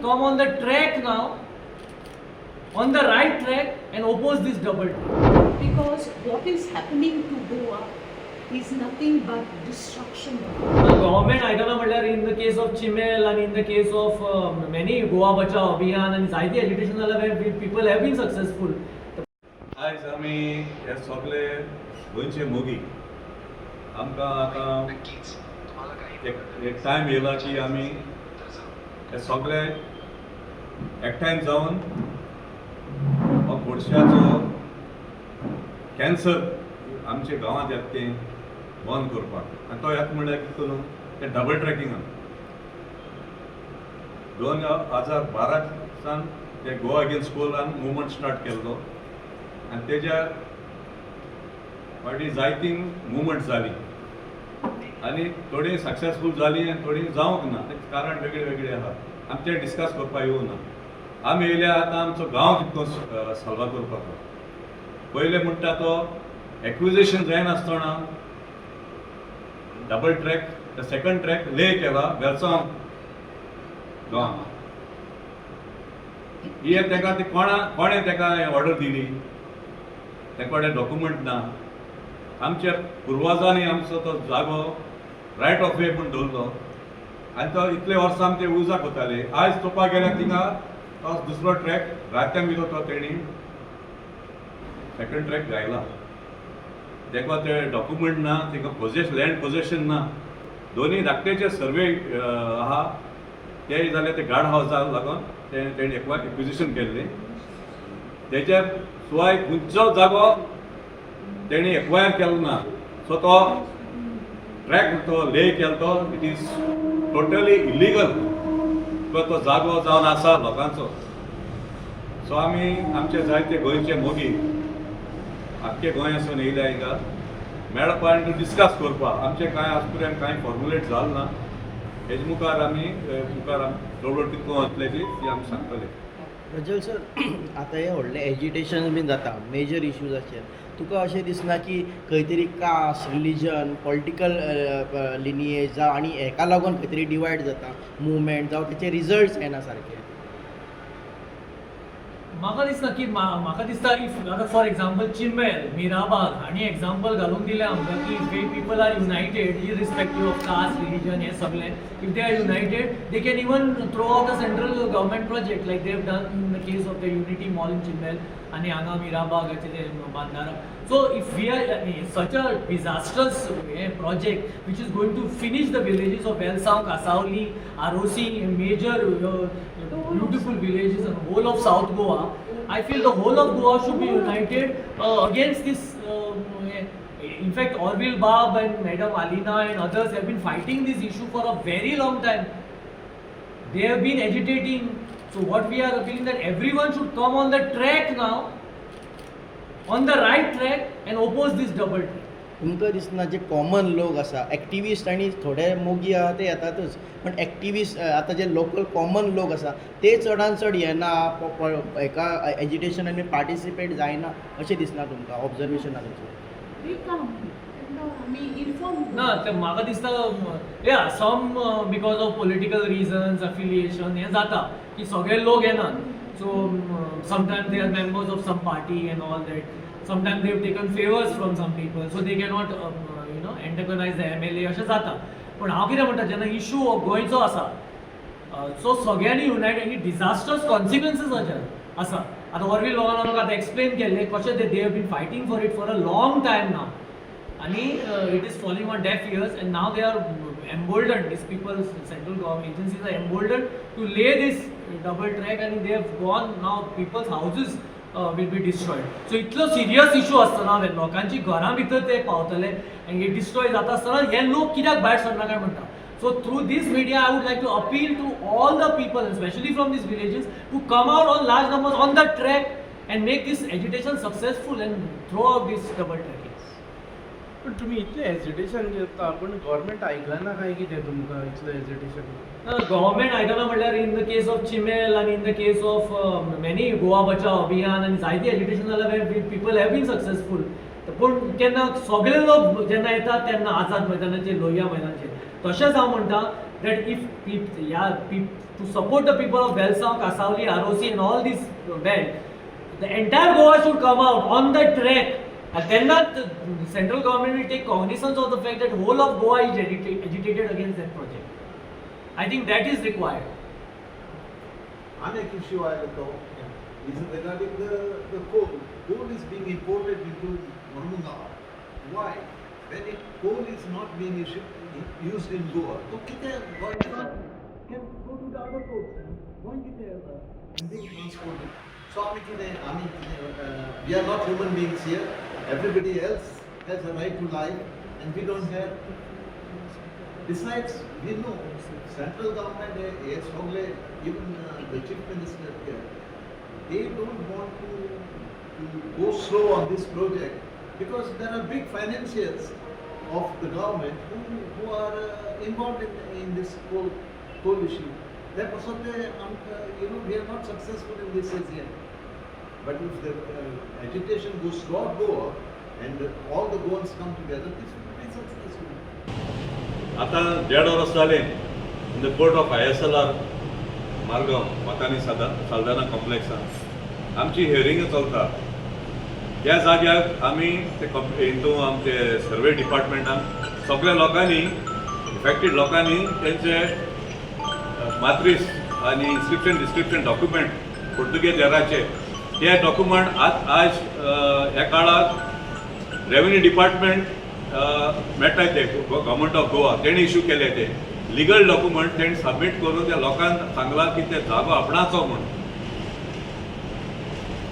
come on the track now, on the right track, and oppose this double track. Because what is happening to Goa is nothing but destruction. The government, I don't know, in the case of Chimel and in the case of many Goa Bachao Abhiyan and Zaidi agitation where people have been successful. आज आमी हे सगळे गोंयचे मोगी आमकां आतां एक time येयला की आमी हे सगळे एकठांय जावन हो गोडशाचो कॅन्सर आमच्या गांवांत येता तें बंद करपाक आनी तो येता म्हणल्यार कितें करून ते डबल ट्रॅकिंगान 2012 सान ते Goa against Kolhan movement start केल्लो आनी तेज्या फाटीं जायतीं मुवमेंट जाली आनी थोडी सक्सेसफूल जाली आनी थोडी जावंक ना तें कारण वेगळे वेगळे आहा आमी ते डिस्कस करपाक येवना आमी येयल्या आतां आमचो गांव कितको सल्वा करपाक पयले म्हणटा तो एक्विजिशन जायनासतना डबल ट्रॅक सेकंड ट्रॅक ले केला वेलसांव गांव ही तेका ती कोणें तेका ऑर्डर दिली तेका कडेन डॉक्युमेंट ना आमच्या पुर्वजांनी आमचो तो जागो रायट ऑफ वे म्हूण दवरलो आनी तो इतले वर्सां आमी ते उजाक वताले आयज चोवपाक गेल्यार थिंगा तो दुसरो ट्रॅक रात्यान भितर तो तेणी सेकंड ट्रॅक गायला तेका ते डॉक्युमेंट ना तिका लँड पोजेशन ना दोनी धाकटेचे सर्वे आहा ते जाल्यार ते गार्ड हावसाक लागून तेणी एक्विजिशन केल्लें तेच्या शिवाय खंयचो जागो तेणी एक्वायर केलो ना सो तो ट्रॅक तो ले केलो तो इट इज टोटली इलिगल तो जागो जावन आसा लोकांचो सो आमी आमचे जायते गोंयचे मोगी आख्खे गोंयासून येयल्या हिंगा मेळपा आनी डिस्कस करपा आमचे कांय आज पर्यंत कांय फॉर्मुलेट जालें ना हेजे मुखार आमी चळवळ कितको वतलेची ती आमी सांगतले प्रज्वल सर आतां हे व्हडलें एजिटेशन बीन जाता मेजर इश्यूजाचेर तुका अशें दिसना की खंय तरी कास्ट रिलीजन पॉलिटिकल लिनियेज जावं आनी हेका लागून खंय तरी डिवायड जाता मुवमेंट जावं तेचे रिजल्ट्स येना सारके म्हाका दिसता की म्हाका दिसता इफ आतां फॉर एग्जाम्पल चिमेल मिराबाग हांणी एग्जाम्पल घालून दिलें आमकां की we people are united irrespective of caste religion हें सगळें if they are united they can even throw out a central government project like they have done in the case of the unity mall in Chimbel आनी हांगा मिराबागाचे ते बांदारा so if we are such a disasters project which is going to finish the villages of Belsaung, Kasauli, Arosi, major beautiful villages and whole of South Goa, I feel the whole of Goa should be united against this. In fact, Orville Bab and Madam Alina and others have been fighting this issue for a very long time. They have been agitating. So what we are appealing that everyone should come on the track now, on the right track, and oppose this double track. तुमकां दिसना जे common लोक आसा activist आनी थोडे मोगी आहा ते येतातच पण एक्टिविस्ट आतां जे लोकल कॉमन लोक आसा ते चडान चड येना हेका एजिटेशनांनी पार्टिसिपेट जायना अशें दिसना तुमकां ऑब्जर्वेशना तुमचें We come. We inform. ना ते म्हाका दिसता या some because of political reasons affiliation हें जाता की सगळे लोक येनात so sometimes they are members of some party and all that sometimes they have taken favors from some people so they cannot antagonize the MLA अशें जाता पण हांव कितें म्हणटा जेन्ना इशू गोंयचो आसा सो सगळ्यांनी युनायटेड आनी डिजास्टर्स कॉन्सिक्वन्सीस आसा आतां ऑर्वील लोकांना आमकां आतां एक्सप्लेन केल्लें कशें they have been fighting for it for a long time now आनी it is following on deaf ears and now they are emboldened these people central government agencies are emboldened to lay this double track and they have gone now people's houses will be destroyed. So इतलो serious issue आसतना लोकांची घरां भितर ते पावतले आनी destroy जाता आसतना हे लोक कित्याक भायर सरना काय म्हणटा so through this media I would like to appeal to all the people specially from this villages to come out on large numbers on the track and make this agitation successful and throw out this double tracking पण तुम्ही इतलें agitation करता पण government आयकलें ना काय कितें तुमकां इतलें एजिटेशन गव्हर्मेंट आयकना म्हणल्यार इन द केस ऑफ चिमेल आनी इन the case of many Goa बचाव अभियान आनी जायती एजिटेशन जाल्यार पीपल हॅव बीन सक्सेसफूल पूण केन्ना सगळे लोक जेन्ना येतात तेन्ना आझाद मैदानाचेर लोहिया मैदानाचेर तशेंच हांव म्हणटा that if to support the people of Belgaum, Kasauli, ROC and all these belt, the entire Goa should come out on the track. And then the central government will take cognizance of the fact that whole of Goa is agitated against that project. I think that is required. Anek issue I will talk is regarding the coal. Coal is being imported into Mormungaon. Why? When coal is not being used in Goa, so why not can go to the other ports? Why being transported? So we are not human beings here. Everybody else has a right to life, and we don't have. Besides, we know central government, as even the chief minister here, they don't want to go slow on this project because there are big financiers of the government who are involved in this coal issue. That was what we are not successful in this as yet. But if the agitation goes throughout Goa and all the Goans come together, this will be successful. आता 1.5 years जाले in the court of ISLR Margao Mathany Saldanha कॉम्प्लेक्सान आमची hearing चलता. त्या जाग्यार आमी हितू आमचे सर्वे डिपार्टमेंटान सगळ्या लोकांनी इफेक्टेड लोकांनी तेंचे मात्रीस आनी इन्स्क्रिप्शन डिस्क्रिप्शन डॉक्युमेंट पोर्तुगेज एराचे ते डॉक्युमेंट आज ह्या काळात रेव्हेन्यू डिपार्टमेंट मेळटाय ते गव्हर्मेंट ऑफ गोवा तेणी इश्यू केले ते लिगल डॉक्युमेंट तेणी सबमीट करून त्या लोकांक सांगला की ते जागो आपणाचो म्हूण.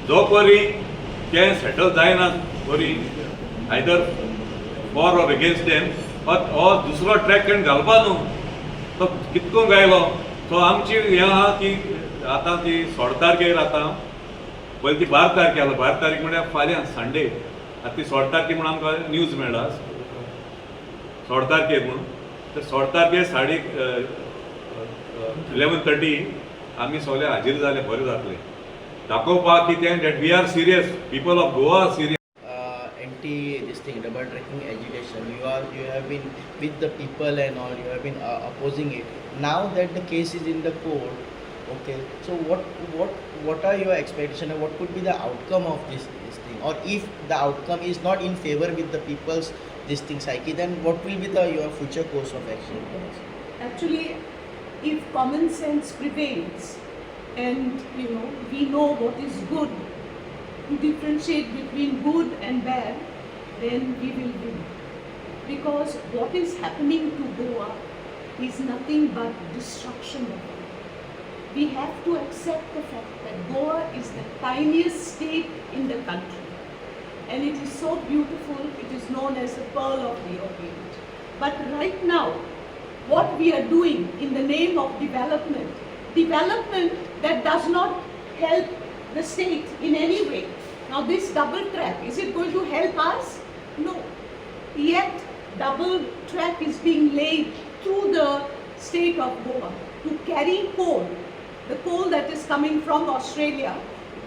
जो परी ते सेटल जायना परी either for or against them हो दुसरो ट्रॅक तेणी घालपा न्हू तो कितको गायलो. सो आमची हें आहा की आतां ती 16 तारखेर आतां पयलीं ती 12 तारखेर आसा. 12 तारीख म्हळ्यार फाल्यां संडे. आतां ती 16 तारखेर म्हणून आमकां न्यूज मेळ्ळा 16 तारखेर म्हणून. ते 16 तारखेर 11:30 आमी सगळे हाजीर जाले बरें जातलें दाखोवपाक की तें that we are serious, people of Goa are serious. Anti this thing double tracking agitation, you have been with the people and all, you have been opposing it. Now that the case is in the court, okay, so what are your expectations and what could be the outcome of this thing? Or if the outcome is not in favor with the people's this thing psyche, then what will be your future course of action? Actually, if common sense prevails and we know what is good, to differentiate between good and bad, then we will win. Because what is happening to Goa is nothing but destruction of it. We have to accept the fact that Goa is the tiniest state in the country. And it is so beautiful, it is known as the Pearl of the Orient. But right now, what we are doing in the name of development that does not help the state in any way. Now this double track, is it going to help us? No. Yet double track is being laid through the state of Goa to carry coal. The coal that is coming from Australia,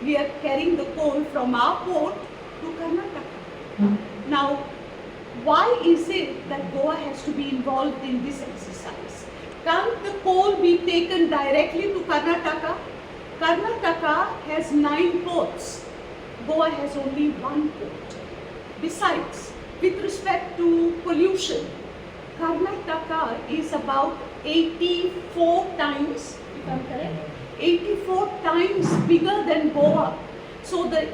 we are carrying the coal from our port to Karnataka. Now, why is it that Goa has to be involved in this exercise? Can't the coal be taken directly to Karnataka? Karnataka has 9 ports. Goa has only 1 port. Besides, with respect to pollution, Karnataka is about 84 times, if I'm correct, 84 times bigger than Goa. So the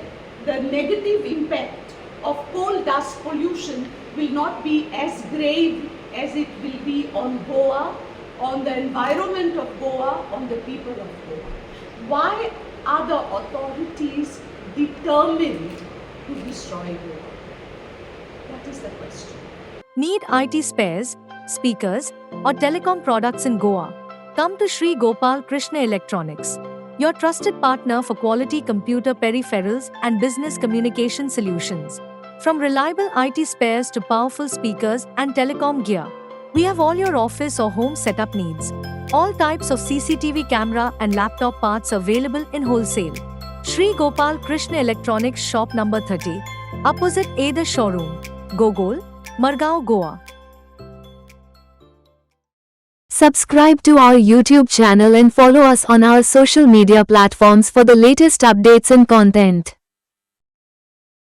negative impact of coal dust pollution will not be as grave as it will be on Goa, on the environment of Goa, on the people of Goa. Why are the authorities determined to destroy Goa? That is the question. Need IT spares, speakers, or telecom products in Goa? Come to Sri Gopal Krishna Electronics, your trusted partner for quality computer peripherals and business communication solutions. From reliable IT spares to powerful speakers and telecom gear, we have all your office or home setup needs. All types of CCTV camera and laptop parts available in wholesale. Sri Gopal Krishna Electronics shop number 30, opposite Ada showroom, Gogol, Margao, Goa. Subscribe to our YouTube channel and follow us on our social media platforms for the latest updates and content.